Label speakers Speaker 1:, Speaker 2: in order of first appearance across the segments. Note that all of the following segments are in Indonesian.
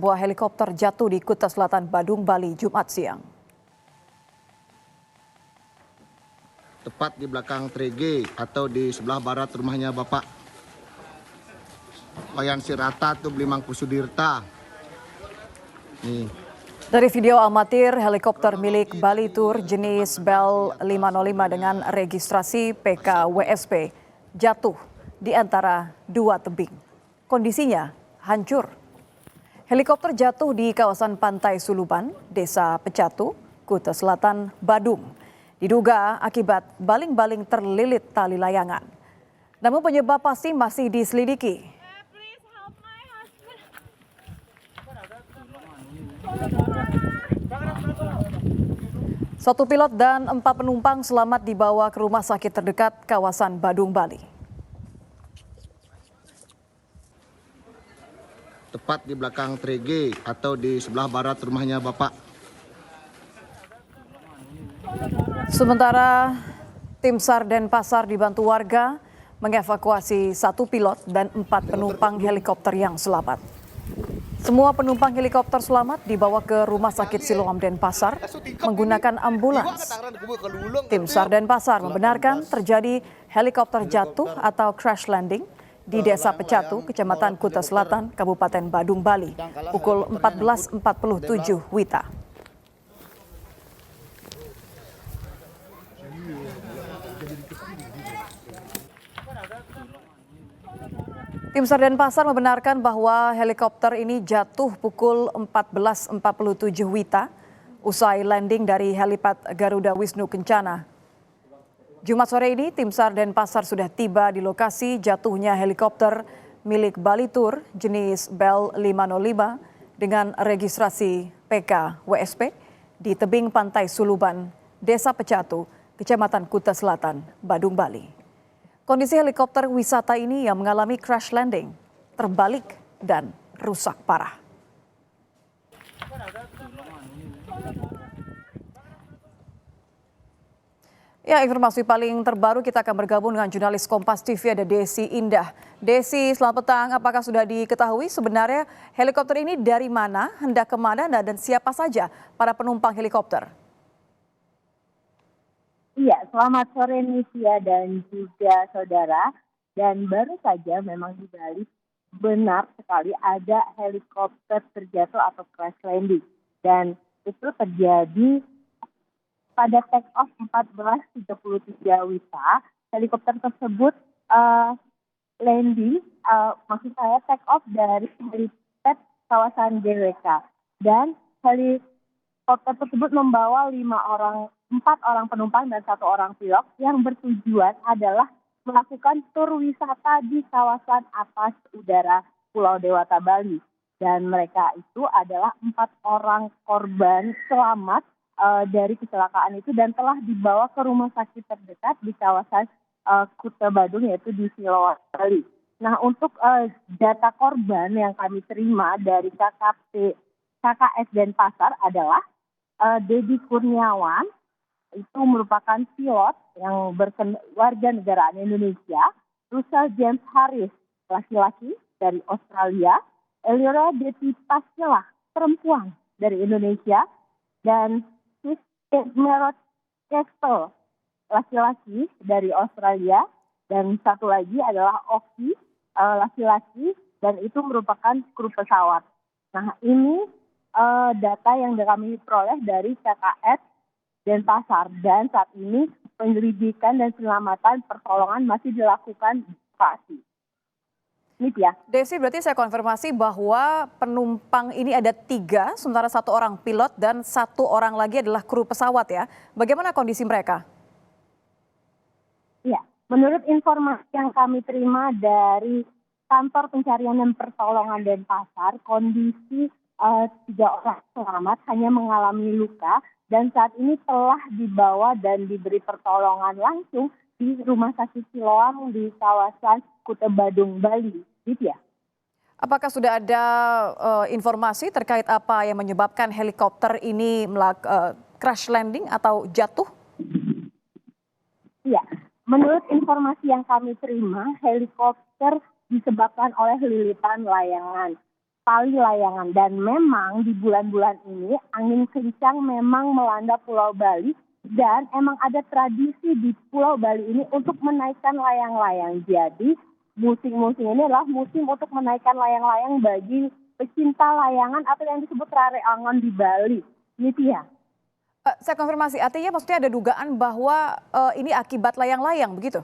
Speaker 1: sebuah helikopter jatuh di Kuta Selatan, Badung, Bali, Jumat siang.
Speaker 2: Tepat di belakang Trege atau di sebelah barat rumahnya Bapak Wayan Sirata tuh beli Mangku Sudirta. Nih.
Speaker 1: Dari video amatir, helikopter milik Bali Tour jenis Bell 505 dengan registrasi PKWSP jatuh di antara dua tebing. Kondisinya hancur. Helikopter jatuh di kawasan Pantai Suluban, Desa Pecatu, Kuta Selatan, Badung. Diduga akibat baling-baling terlilit tali layangan. Namun penyebab pasti masih diselidiki. Satu pilot dan 4 penumpang selamat dibawa ke rumah sakit terdekat kawasan Badung, Bali.
Speaker 2: Tepat di belakang Trege atau di sebelah barat rumahnya Bapak.
Speaker 1: Sementara tim SAR Denpasar dibantu warga mengevakuasi 1 pilot dan 4 penumpang helikopter yang selamat. Semua penumpang helikopter selamat dibawa ke Rumah Sakit Siloam Denpasar menggunakan ambulans. Tim SAR Denpasar membenarkan terjadi helikopter jatuh atau crash landing di Desa Pecatu, Kecamatan Kuta Selatan, Kabupaten Badung, Bali, pukul 14.47 WITA. Tim SAR Denpasar membenarkan bahwa helikopter ini jatuh pukul 14.47 WITA usai landing dari helipad Garuda Wisnu Kencana. Jumat sore ini tim SAR Denpasar sudah tiba di lokasi jatuhnya helikopter milik Bali Tour jenis Bell 505 dengan registrasi PKWSP di tebing Pantai Suluban, Desa Pecatu, Kecamatan Kuta Selatan, Badung, Bali. Kondisi helikopter wisata ini yang mengalami crash landing, terbalik dan rusak parah. Ya, informasi paling terbaru kita akan bergabung dengan jurnalis Kompas TV ada Desi Indah. Desi, selamat petang. Apakah sudah diketahui sebenarnya helikopter ini dari mana, hendak kemana, dan siapa saja para penumpang helikopter?
Speaker 3: Iya, selamat sore Nisia dan juga saudara. Dan baru saja memang di Bali benar sekali ada helikopter terjatuh atau crash landing. Dan itu terjadi pada take off 14.33 WITA. Helikopter tersebut landing, maksud saya take off dari helipad kawasan GWK. Dan helikopter tersebut membawa 4 orang penumpang dan 1 orang pilot yang bertujuan adalah melakukan tur wisata di kawasan atas udara Pulau Dewata, Bali. Dan mereka itu adalah 4 orang korban selamat dari kecelakaan itu dan telah dibawa ke rumah sakit terdekat di kawasan Kuta Badung yaitu di Siloam, Bali. Nah, untuk data korban yang kami terima dari KKS Denpasar adalah Dedi Kurniawan, itu merupakan pilot yang warga negaraan Indonesia, Russell James Harris, laki-laki dari Australia, Elira Deti Pascelah, perempuan dari Indonesia, dan Merot Kestel, laki-laki dari Australia, dan satu lagi adalah Oki, laki-laki, dan itu merupakan kru pesawat. Nah, ini data yang kami peroleh dari KKS Denpasar, dan saat ini penyelidikan dan penyelamatan pertolongan masih dilakukan lokasi. Ini ya.
Speaker 1: Desi, berarti saya konfirmasi bahwa penumpang ini ada 3, sementara 1 orang pilot dan 1 orang lagi adalah kru pesawat ya. Bagaimana kondisi mereka?
Speaker 3: Ya, menurut informasi yang kami terima dari Kantor Pencarian dan Pertolongan Denpasar, kondisi 3 orang selamat hanya mengalami luka dan saat ini telah dibawa dan diberi pertolongan langsung di Rumah Sakit Siloam di kawasan Kuta Badung, Bali. Gitu ya.
Speaker 1: Apakah sudah ada informasi terkait apa yang menyebabkan helikopter ini crash landing atau jatuh?
Speaker 3: Iya, menurut informasi yang kami terima, helikopter disebabkan oleh lilitan layangan. tali layangan. Dan memang di bulan-bulan ini angin kencang memang melanda Pulau Bali dan emang ada tradisi di Pulau Bali ini untuk menaikkan layang-layang. Jadi musim-musim ini adalah musim untuk menaikkan layang-layang bagi pecinta layangan atau yang disebut rare angon di Bali. Gitu ya.
Speaker 1: Saya konfirmasi, artinya maksudnya ada dugaan bahwa ini akibat layang-layang begitu?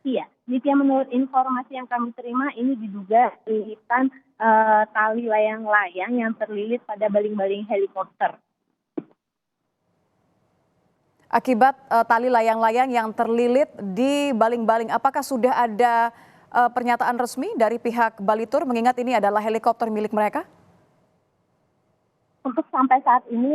Speaker 3: Iya, jadi menurut informasi yang kami terima ini diduga lilitan tali layang-layang yang terlilit pada baling-baling helikopter.
Speaker 1: Akibat tali layang-layang yang terlilit di baling-baling, apakah sudah ada pernyataan resmi dari pihak Balitur mengingat ini adalah helikopter milik mereka?
Speaker 3: Untuk sampai saat ini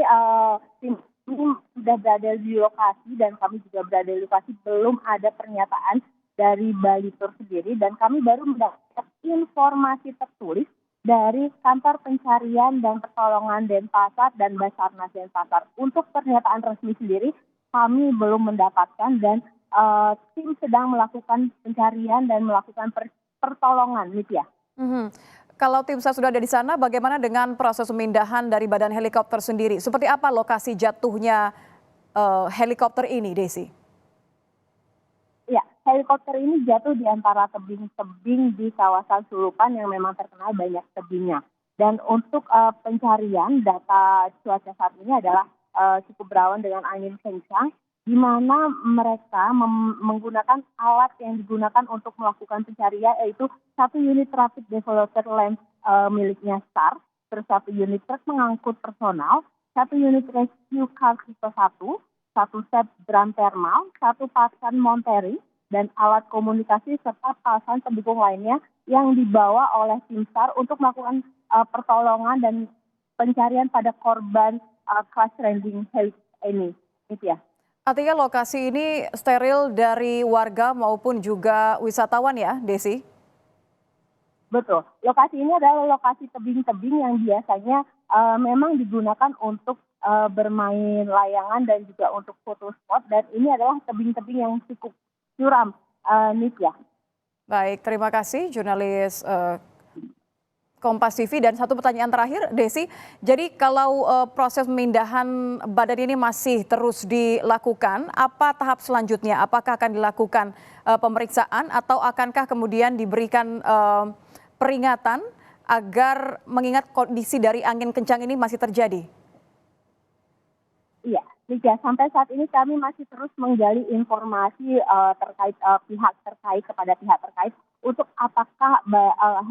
Speaker 3: tim ini sudah berada di lokasi dan kami juga berada di lokasi, belum ada pernyataan dari Balitur sendiri dan kami baru mendapat informasi tertulis dari kantor pencarian dan pertolongan Denpasar dan Basarnas Denpasar. Untuk pernyataan resmi sendiri kami belum mendapatkan dan tim sedang melakukan pencarian dan melakukan pertolongan, Nitya.
Speaker 1: Kalau tim SAR sudah ada di sana, bagaimana dengan proses pemindahan dari badan helikopter sendiri? Seperti apa lokasi jatuhnya helikopter ini, Desi?
Speaker 3: Ya, helikopter ini jatuh di antara tebing-tebing di kawasan Sulupan yang memang terkenal banyak tebingnya. Dan untuk pencarian, data cuaca saat ini adalah cukup berawan dengan angin kencang, di mana mereka menggunakan alat yang digunakan untuk melakukan pencarian, yaitu satu unit rapid developer lens miliknya SAR, terus satu unit truk mengangkut personal, satu unit rescue car tipe 1, satu set drum thermal, satu pasan monitoring, dan alat komunikasi serta pasan pendukung lainnya yang dibawa oleh tim SAR untuk melakukan pertolongan dan pencarian pada korban crash landing ini. Itu ya.
Speaker 1: Artinya lokasi ini steril dari warga maupun juga wisatawan ya, Desi?
Speaker 3: Betul. Lokasi ini adalah lokasi tebing-tebing yang biasanya memang digunakan untuk bermain layangan dan juga untuk foto spot. Dan ini adalah tebing-tebing yang cukup curam, Nitya.
Speaker 1: Baik, terima kasih jurnalis Kompas TV. Dan satu pertanyaan terakhir, Desi. Jadi kalau proses pemindahan badan ini masih terus dilakukan, apa tahap selanjutnya? Apakah akan dilakukan pemeriksaan atau akankah kemudian diberikan peringatan agar mengingat kondisi dari angin kencang ini masih terjadi?
Speaker 3: Iya, Liga, sampai saat ini kami masih terus menggali informasi terkait pihak terkait kepada pihak terkait untuk apakah badan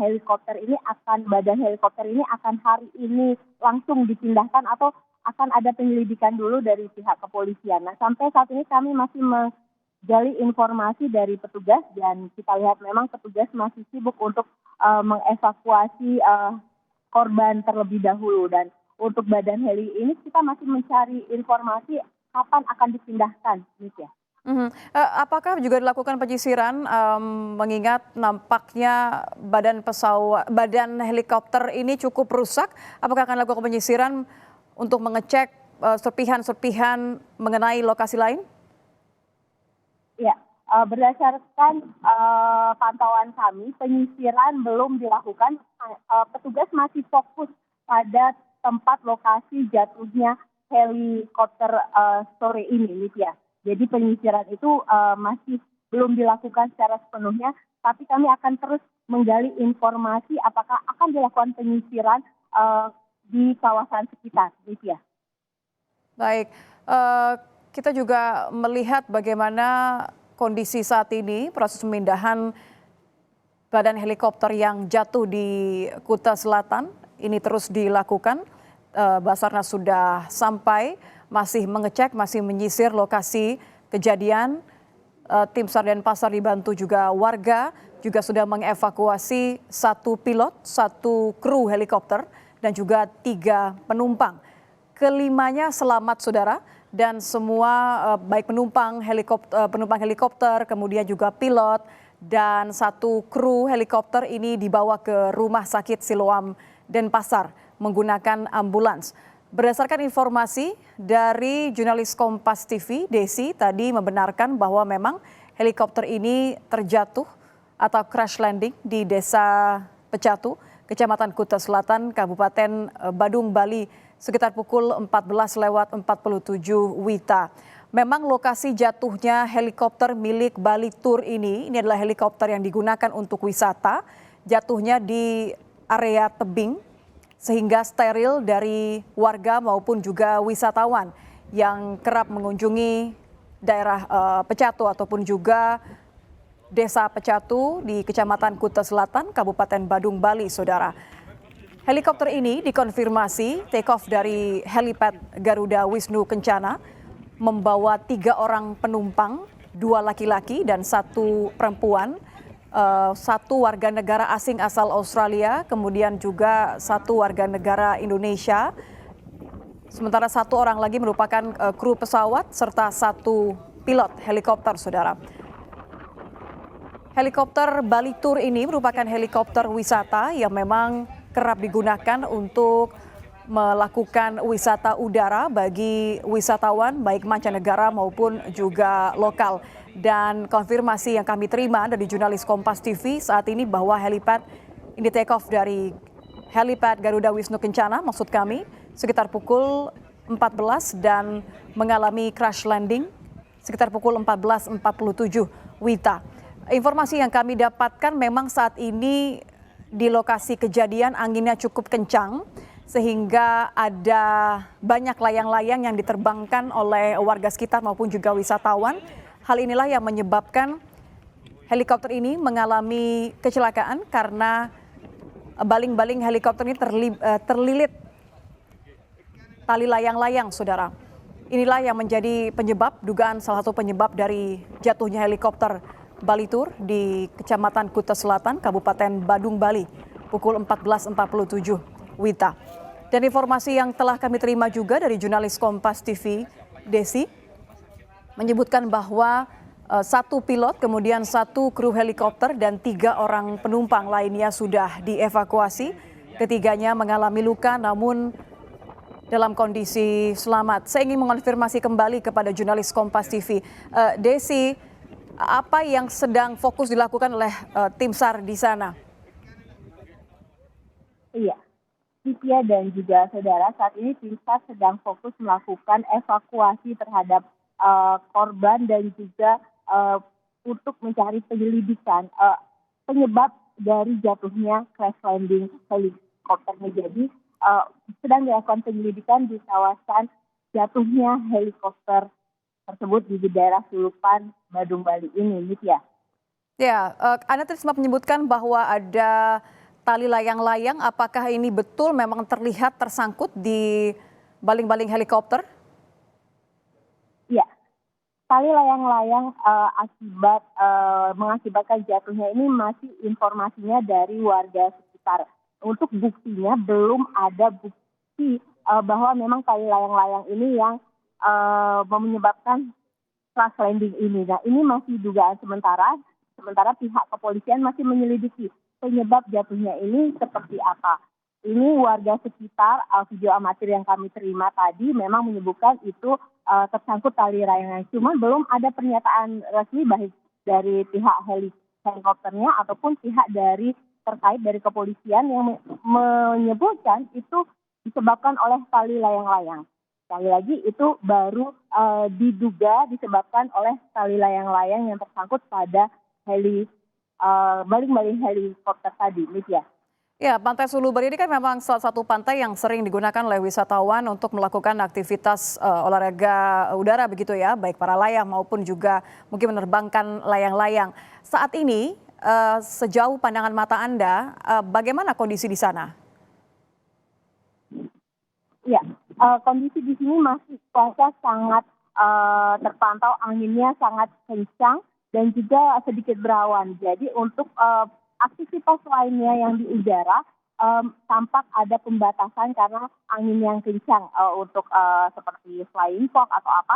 Speaker 3: helikopter ini akan hari ini langsung dipindahkan atau akan ada penyelidikan dulu dari pihak kepolisian. Nah, sampai saat ini kami masih menggali informasi dari petugas dan kita lihat memang petugas masih sibuk untuk mengevakuasi korban terlebih dahulu. Dan untuk badan heli ini kita masih mencari informasi kapan akan dipindahkan, ya.
Speaker 1: Apakah juga dilakukan penyisiran mengingat nampaknya badan helikopter ini cukup rusak? Apakah akan dilakukan penyisiran untuk mengecek serpihan-serpihan mengenai lokasi lain?
Speaker 3: Ya, berdasarkan pantauan kami, penyisiran belum dilakukan. Petugas masih fokus pada tempat lokasi jatuhnya helikopter sore ini, ya. Jadi penyisiran itu masih belum dilakukan secara sepenuhnya, tapi kami akan terus menggali informasi apakah akan dilakukan penyisiran di kawasan sekitar, ya.
Speaker 1: Baik, kita juga melihat bagaimana kondisi saat ini proses pemindahan badan helikopter yang jatuh di Kuta Selatan ini terus dilakukan. Basarnas sudah sampai, masih mengecek, masih menyisir lokasi kejadian. Tim SAR Denpasar dibantu juga warga, juga sudah mengevakuasi satu pilot, satu kru helikopter, dan juga 3 penumpang. Kelimanya selamat, saudara, dan semua baik penumpang helikopter, kemudian juga pilot, dan satu kru helikopter ini dibawa ke Rumah Sakit Siloam Denpasar menggunakan ambulans. Berdasarkan informasi dari jurnalis Kompas TV, Desi tadi membenarkan bahwa memang helikopter ini terjatuh atau crash landing di Desa Pecatu, Kecamatan Kuta Selatan, Kabupaten Badung, Bali, sekitar pukul 14:47 WITA. Memang lokasi jatuhnya helikopter milik Bali Tour ini adalah helikopter yang digunakan untuk wisata, jatuhnya di area tebing, sehingga steril dari warga maupun juga wisatawan yang kerap mengunjungi daerah Pecatu ataupun juga Desa Pecatu di Kecamatan Kuta Selatan, Kabupaten Badung, Bali, saudara. Helikopter ini dikonfirmasi take off dari helipad Garuda Wisnu Kencana, membawa 3 orang penumpang, 2 laki-laki dan 1 perempuan, 1 warga negara asing asal Australia, kemudian juga 1 warga negara Indonesia. Sementara 1 orang lagi merupakan kru pesawat serta 1 pilot helikopter, saudara. Helikopter Bali Tour ini merupakan helikopter wisata yang memang kerap digunakan untuk melakukan wisata udara bagi wisatawan baik mancanegara maupun juga lokal. Dan konfirmasi yang kami terima dari jurnalis Kompas TV saat ini bahwa helipad ini take off dari helipad Garuda Wisnu Kencana, maksud kami, sekitar pukul 14 dan mengalami crash landing sekitar pukul 14:47 WITA. Informasi yang kami dapatkan memang saat ini di lokasi kejadian anginnya cukup kencang sehingga ada banyak layang-layang yang diterbangkan oleh warga sekitar maupun juga wisatawan. Hal inilah yang menyebabkan helikopter ini mengalami kecelakaan karena baling-baling helikopter ini terlilit tali layang-layang, saudara. Inilah yang menjadi penyebab, dugaan salah satu penyebab dari jatuhnya helikopter Bali Tour di Kecamatan Kuta Selatan, Kabupaten Badung, Bali, pukul 14:47 WITA. Dan informasi yang telah kami terima juga dari jurnalis Kompas TV, Desi, menyebutkan bahwa 1 pilot, kemudian 1 kru helikopter dan 3 orang penumpang lainnya sudah dievakuasi. Ketiganya mengalami luka namun dalam kondisi selamat. Saya ingin mengonfirmasi kembali kepada jurnalis Kompas TV. Desi, apa yang sedang fokus dilakukan oleh tim SAR di sana?
Speaker 3: Iya, Cynthia dan juga saudara, saat ini tim SAR sedang fokus melakukan evakuasi terhadap korban dan juga untuk mencari penyelidikan penyebab dari jatuhnya crash landing helikopternya. Jadi sedang dilakukan penyelidikan di kawasan jatuhnya helikopter tersebut di daerah Sulupan, Badung, Bali ini, ya.
Speaker 1: Ya, Anda tadi sempat menyebutkan bahwa ada tali layang-layang. Apakah ini betul memang terlihat tersangkut di baling-baling helikopter?
Speaker 3: Ya, tali layang-layang mengakibatkan jatuhnya ini masih informasinya dari warga sekitar. Untuk buktinya belum ada bukti bahwa memang tali layang-layang ini yang menyebabkan crash landing ini. Nah, ini masih dugaan sementara pihak kepolisian masih menyelidiki penyebab jatuhnya ini seperti apa. Ini warga sekitar, video amatir yang kami terima tadi memang menyebutkan itu tersangkut tali layang. Cuman belum ada pernyataan resmi baik dari pihak helikopternya ataupun pihak terkait dari kepolisian yang menyebutkan itu disebabkan oleh tali layang-layang. Sekali lagi itu baru diduga disebabkan oleh tali layang-layang yang tersangkut pada baling-baling helikopter tadi, ya.
Speaker 1: Ya, Pantai Sulubari ini kan memang salah satu pantai yang sering digunakan oleh wisatawan untuk melakukan aktivitas olahraga udara begitu ya, baik para layang maupun juga mungkin menerbangkan layang-layang. Saat ini sejauh pandangan mata Anda, bagaimana kondisi di sana?
Speaker 3: Ya, kondisi di sini masih cuaca sangat terpantau, anginnya sangat kencang dan juga sedikit berawan. Jadi untuk aktivitas lainnya yang di udara tampak ada pembatasan karena angin yang kencang untuk seperti flying fox atau apa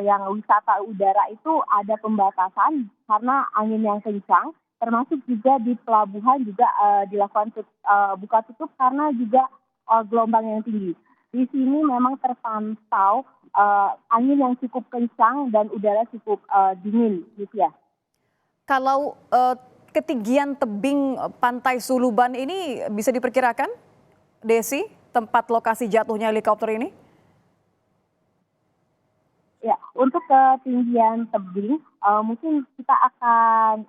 Speaker 3: yang wisata udara itu ada pembatasan karena angin yang kencang. Termasuk juga di pelabuhan juga dilakukan buka tutup karena juga gelombang yang tinggi. Di sini memang terpantau angin yang cukup kencang dan udara cukup dingin, gitu ya.
Speaker 1: Kalau ketinggian tebing Pantai Suluban ini bisa diperkirakan, Desi, tempat lokasi jatuhnya helikopter ini?
Speaker 3: Ya, untuk ketinggian tebing, mungkin kita akan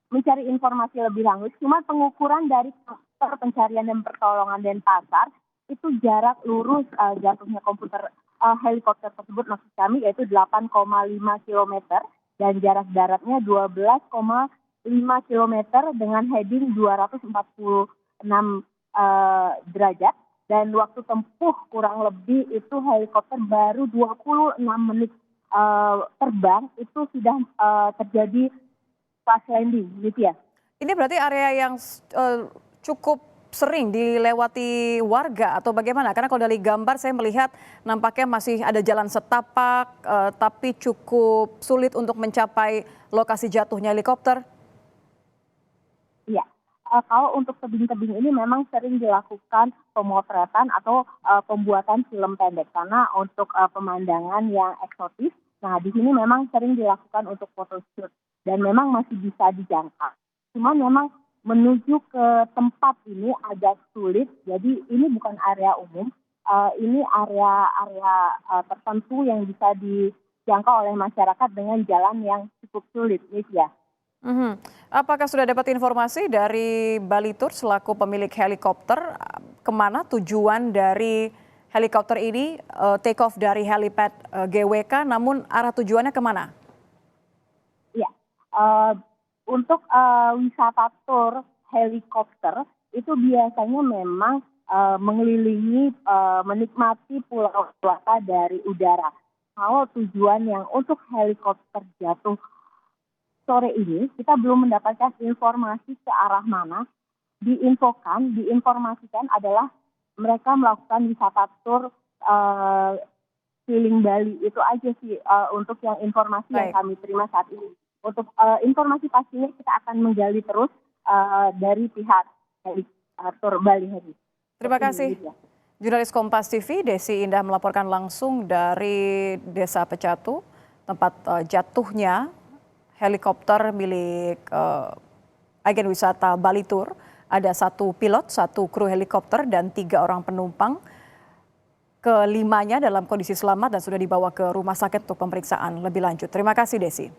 Speaker 3: mencari informasi lebih lanjut. Cuma pengukuran dari komputer pencarian dan pertolongan Denpasar itu jarak lurus jatuhnya helikopter tersebut maksud kami yaitu 8,5 kilometer dan jarak daratnya 12,5 kilometer dengan heading 246 derajat. Dan waktu tempuh kurang lebih itu helikopter baru 26 menit terbang itu sudah terjadi crash landing gitu ya.
Speaker 1: Ini berarti area yang cukup sering dilewati warga atau bagaimana? Karena kalau dari gambar saya melihat nampaknya masih ada jalan setapak tapi cukup sulit untuk mencapai lokasi jatuhnya helikopter.
Speaker 3: Iya. Kalau untuk tebing-tebing ini memang sering dilakukan pemotretan atau pembuatan film pendek karena untuk pemandangan yang eksotis. Nah, di sini memang sering dilakukan untuk photoshoot dan memang masih bisa dijangkau. Cuman memang menuju ke tempat ini agak sulit. Jadi ini bukan area umum, ini area tertentu yang bisa dijangkau oleh masyarakat dengan jalan yang cukup sulit, ya.
Speaker 1: Apakah sudah dapat informasi dari Balitur selaku pemilik helikopter kemana tujuan dari helikopter ini take off dari helipad GWK, namun arah tujuannya kemana?
Speaker 3: Ya, untuk wisata tur helikopter itu biasanya memang mengelilingi, menikmati pulau Dewata dari udara. Kalau tujuan yang untuk helikopter jatuh sore ini kita belum mendapatkan informasi ke arah mana. Diinformasikan adalah mereka melakukan wisata tur keliling Bali. Itu aja sih untuk yang informasi yang kami terima saat ini. Untuk informasi pastinya kita akan menggali terus dari pihak tur Bali Heri.
Speaker 1: Terima kasih. Jurnalis Kompas TV Desi Indah melaporkan langsung dari Desa Pecatu, tempat jatuhnya helikopter milik agen wisata Balitur. Ada 1 pilot, 1 kru helikopter, dan 3 orang penumpang. Kelimanya dalam kondisi selamat dan sudah dibawa ke rumah sakit untuk pemeriksaan lebih lanjut. Terima kasih, Desi.